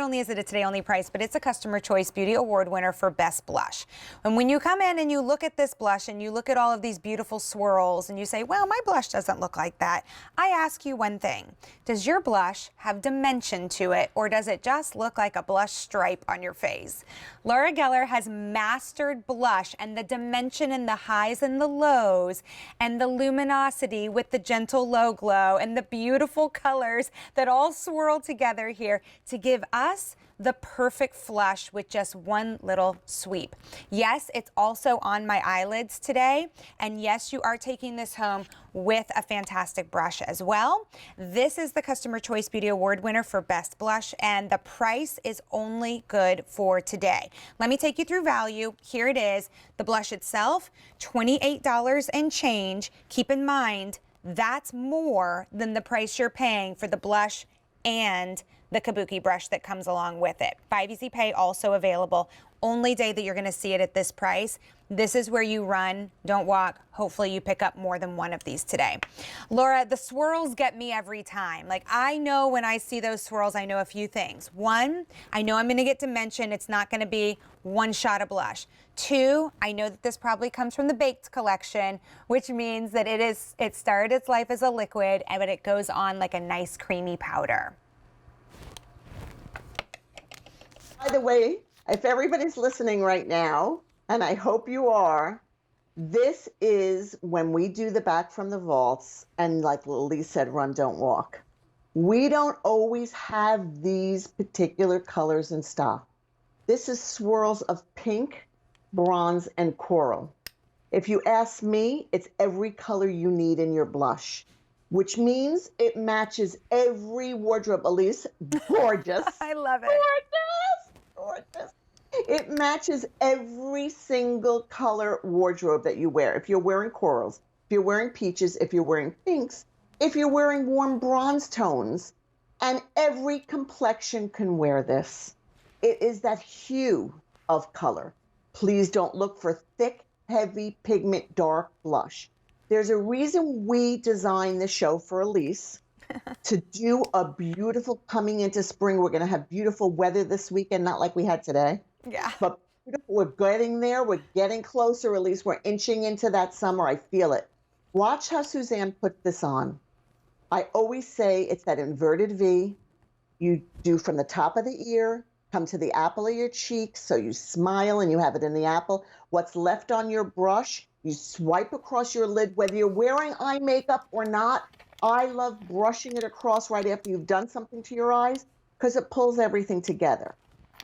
only is it a today only price, but it's a Customer Choice Beauty Award winner for Best Blush. And when you come in and you look at this blush and you look at all of these beautiful swirls and you say, well, my blush doesn't look like that, I ask you one thing. Does your blush have dimension to it, or does it just look like a blush stripe on your face? Laura Geller has mastered blush and the dimension in the highs and the lows and the luminosity with the gentle low glow and the beautiful colors that all swirl together here to give us the perfect flush with just one little sweep. Yes, it's also on my eyelids today. And yes, you are taking this home with a fantastic brush as well. This is the Customer Choice Beauty Award winner for Best Blush, and the price is only good for today. Let me take you through value. Here it is. The blush itself, $28 and change. Keep in mind, that's more than the price you're paying for the blush and the kabuki brush that comes along with it. 5 Easy Pay also available. Only day that you're going to see it at this price. This is where you run, don't walk. Hopefully you pick up more than one of these today. Laura, the swirls get me every time. Like, I know when I see those swirls, I know a few things. One, I know I'm going to get dimension. It's not going to be one shot of blush. Two, I know that this probably comes from the Baked collection, which means that it started its life as a liquid, but it goes on like a nice creamy powder. By the way, if everybody's listening right now, and I hope you are, this is when we do the back from the vaults, and like Lee said, run, don't walk. We don't always have these particular colors in stock. This is swirls of pink, bronze, and coral. If you ask me, it's every color you need in your blush, which means it matches every wardrobe. Elise, gorgeous. I love it. Gorgeous. It matches every single color wardrobe that you wear. If you're wearing corals, if you're wearing peaches, if you're wearing pinks, if you're wearing warm bronze tones, and every complexion can wear this. It is that hue of color. Please don't look for thick, heavy, pigment, dark blush. There's a reason we designed the show for Elise to do a beautiful, coming into spring. We're going to have beautiful weather this weekend, not like we had today. Yeah. But beautiful. We're getting there. We're getting closer. At least we're inching into that summer. I feel it. Watch how Suzanne put this on. I always say it's that inverted V. You do from the top of the ear, come to the apple of your cheek. So you smile and you have it in the apple. What's left on your brush, you swipe across your lid, whether you're wearing eye makeup or not. I love brushing it across right after you've done something to your eyes because it pulls everything together.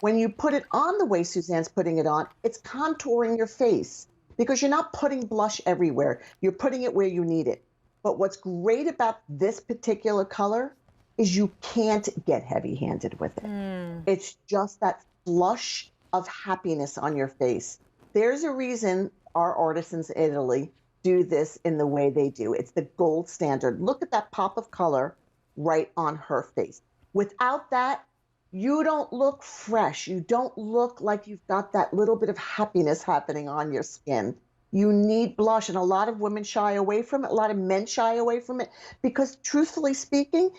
When you put it on the way Suzanne's putting it on, it's contouring your face because you're not putting blush everywhere. You're putting it where you need it. But what's great about this particular color is you can't get heavy-handed with it. It's just that flush of happiness on your face. There's a reason our artisans in Italy do this in the way they do. It's the gold standard. Look at that pop of color right on her face. Without that, you don't look fresh. You don't look like you've got that little bit of happiness happening on your skin. You need blush, and a lot of women shy away from it. A lot of men shy away from it because, truthfully speaking,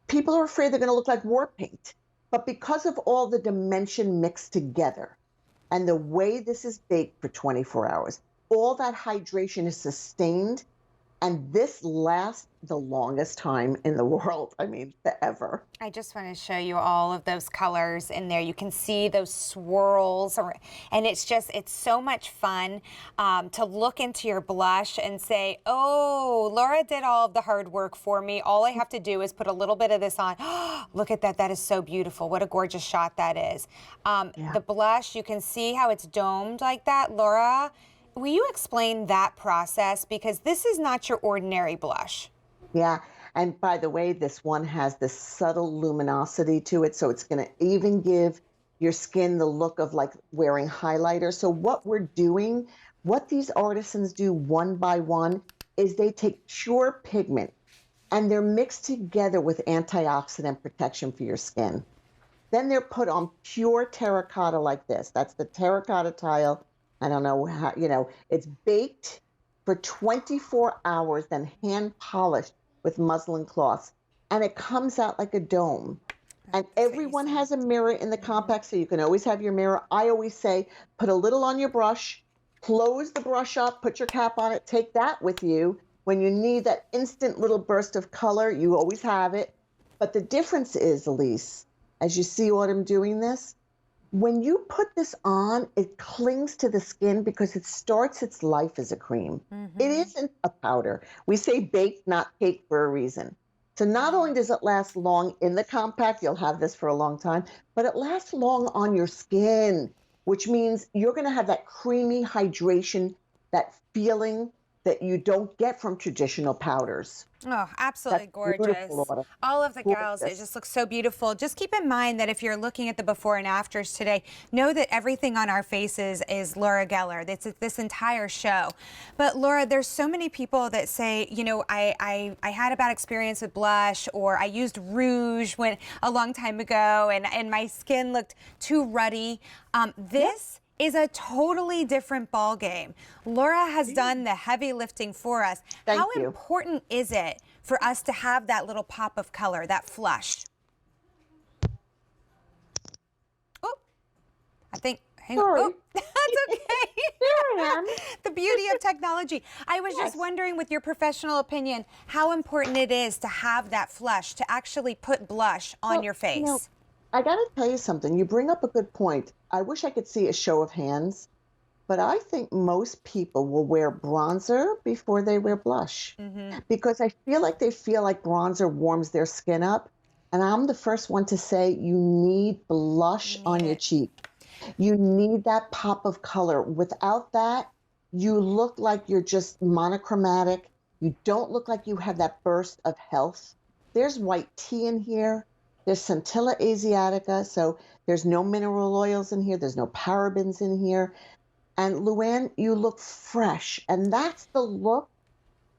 people are afraid they're going to look like war paint. But because of all the dimension mixed together and the way this is baked for 24 hours, all that hydration is sustained, and this lasts the longest time in the world. I mean, forever. I just want to show you all of those colors in there. You can see those swirls, and it's so much fun to look into your blush and say, oh, Laura did all of the hard work for me. All I have to do is put a little bit of this on. Look at that. That is so beautiful. What a gorgeous shot that is. The blush, you can see how it's domed like that. Laura, will you explain that process? Because this is not your ordinary blush. Yeah, and by the way, this one has this subtle luminosity to it, so it's going to even give your skin the look of like wearing highlighter. So what we're doing, what these artisans do one by one, is they take pure pigment and they're mixed together with antioxidant protection for your skin. Then they're put on pure terracotta like this. That's the terracotta tile. I don't know how, it's baked for 24 hours, then hand polished with muslin cloths. And it comes out like a dome. And That's what you everyone said. has a mirror in the compact, so you can always have your mirror. I always say, put a little on your brush, close the brush up, put your cap on it, take that with you. When you need that instant little burst of color, you always have it. But the difference is, Elise, as you see Autumn doing this, when you put this on, it clings to the skin because it starts its life as a cream. It isn't a powder. We say baked, not cake for a reason. So not only does it last long in the compact, you'll have this for a long time, but it lasts long on your skin, which means you're going to have that creamy hydration, that feeling that you don't get from traditional powders. Oh, absolutely That's beautiful, gorgeous. Autumn. All of the gals, it Gorgeous. just looks so beautiful. Just keep in mind that if you're looking at the before and afters today, know that everything on our faces is Laura Geller. It's this entire show. But Laura, there's so many people that say, you know, I had a bad experience with blush, or I used rouge a long time ago and my skin looked too ruddy. This is a totally different ball game. Laura has done the heavy lifting for us. Thank How you. important is it for us to have that little pop of color, that flush? Oh, I think, hang on. Sorry. Oh, that's okay. There I am. The beauty of technology. I was just Yes. wondering, with your professional opinion, how important it is to have that flush, to actually put blush on Well, your face. you know, I got to tell you something. You bring up a good point. I wish I could see a show of hands, but I think most people will wear bronzer before they wear blush because I feel like they feel like bronzer warms their skin up. And I'm the first one to say you need blush on your it. cheek. You need that pop of color. Without that, you look like you're just monochromatic. You don't look like you have that burst of health. There's white tea in here. There's centella asiatica, so there's no mineral oils in here. There's no parabens in here. And Luann, you look fresh. And that's the look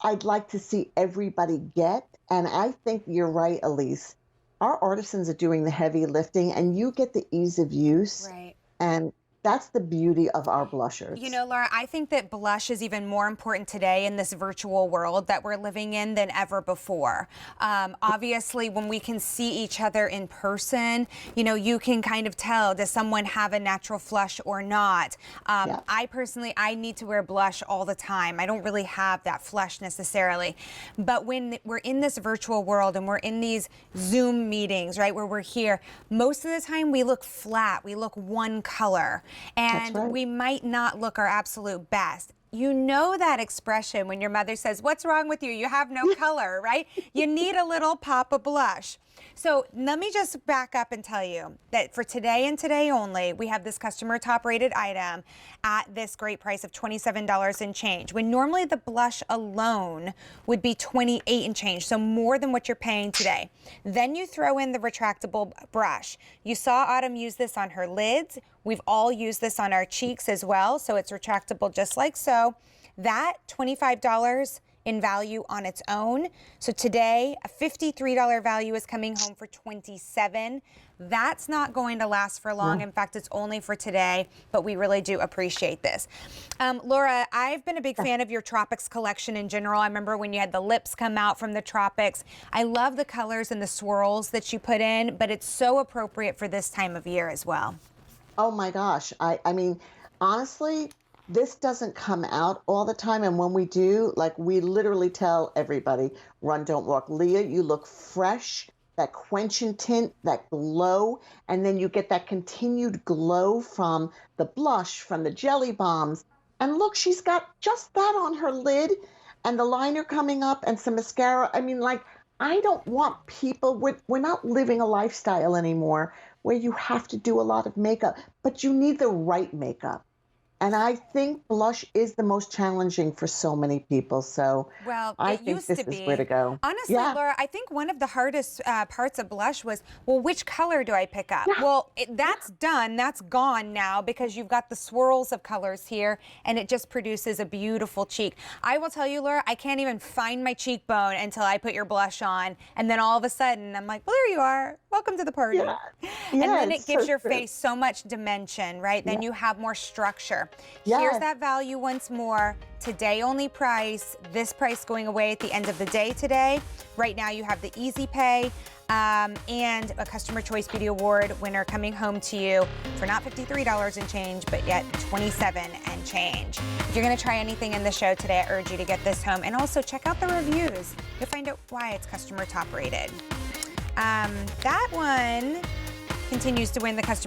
I'd like to see everybody get. And I think you're right, Elise. Our artisans are doing the heavy lifting, and you get the ease of use. Right. And that's the beauty of our blushers. You know, Laura, I think that blush is even more important today in this virtual world that we're living in than ever before. Obviously, when we can see each other in person, you know, you can kind of tell, does someone have a natural flush or not? I personally, I need to wear blush all the time. I don't really have that flush necessarily. But when we're in this virtual world and we're in these Zoom meetings, right, where we're here, most of the time we look flat. We look one color. And right. we might not look our absolute best. You know that expression when your mother says, "What's wrong with you? You have no color," right? You need a little pop of blush. So let me just back up and tell you that for today and today only, we have this customer top rated item at this great price of $27 and change, when normally the blush alone would be $28 and change, so more than what you're paying today. Then you throw in the retractable brush. You saw Autumn use this on her lids. We've all used this on our cheeks as well, so it's retractable just like so. That $25 in value on its own. So today, a $53 value is coming home for $27. That's not going to last for long. In fact, it's only for today, but we really do appreciate this. Laura, I've been a big fan of your Tropics collection in general. I remember when you had the lips come out from the Tropics. I love the colors and the swirls that you put in, but it's so appropriate for this time of year as well. Oh my gosh. I mean, honestly, this doesn't come out all the time. And when we do, like, we literally tell everybody, run, don't walk. Leah, you look fresh, that quenching tint, that glow. And then you get that continued glow from the blush, from the jelly bombs. And look, she's got just that on her lid and the liner coming up and some mascara. I mean, like, I don't want people, we're not living a lifestyle anymore where you have to do a lot of makeup, but you need the right makeup. And I think blush is the most challenging for so many people. So well, I think used this to be. is where to go. Honestly, Yeah. Laura, I think one of the hardest parts of blush was, well, which color do I pick up? Yeah. Well, that's done. That's gone now because you've got the swirls of colors here, and it just produces a beautiful cheek. I will tell you, Laura, I can't even find my cheekbone until I put your blush on. And then all of a sudden, I'm like, well, there you are. Welcome to the party. Yeah. And Yeah, then it it's gives so your true. face so much dimension, right? Then you have more structure. Yes. Here's that value once more. Today only price. This price going away at the end of the day today. Right now you have the easy pay. and a Customer Choice Beauty Award winner coming home to you for not $53 and change, but yet $27 and change. If you're gonna try anything in the show today, I urge you to get this home, and also check out the reviews. You'll find out why it's customer top rated. That one continues to win the Customer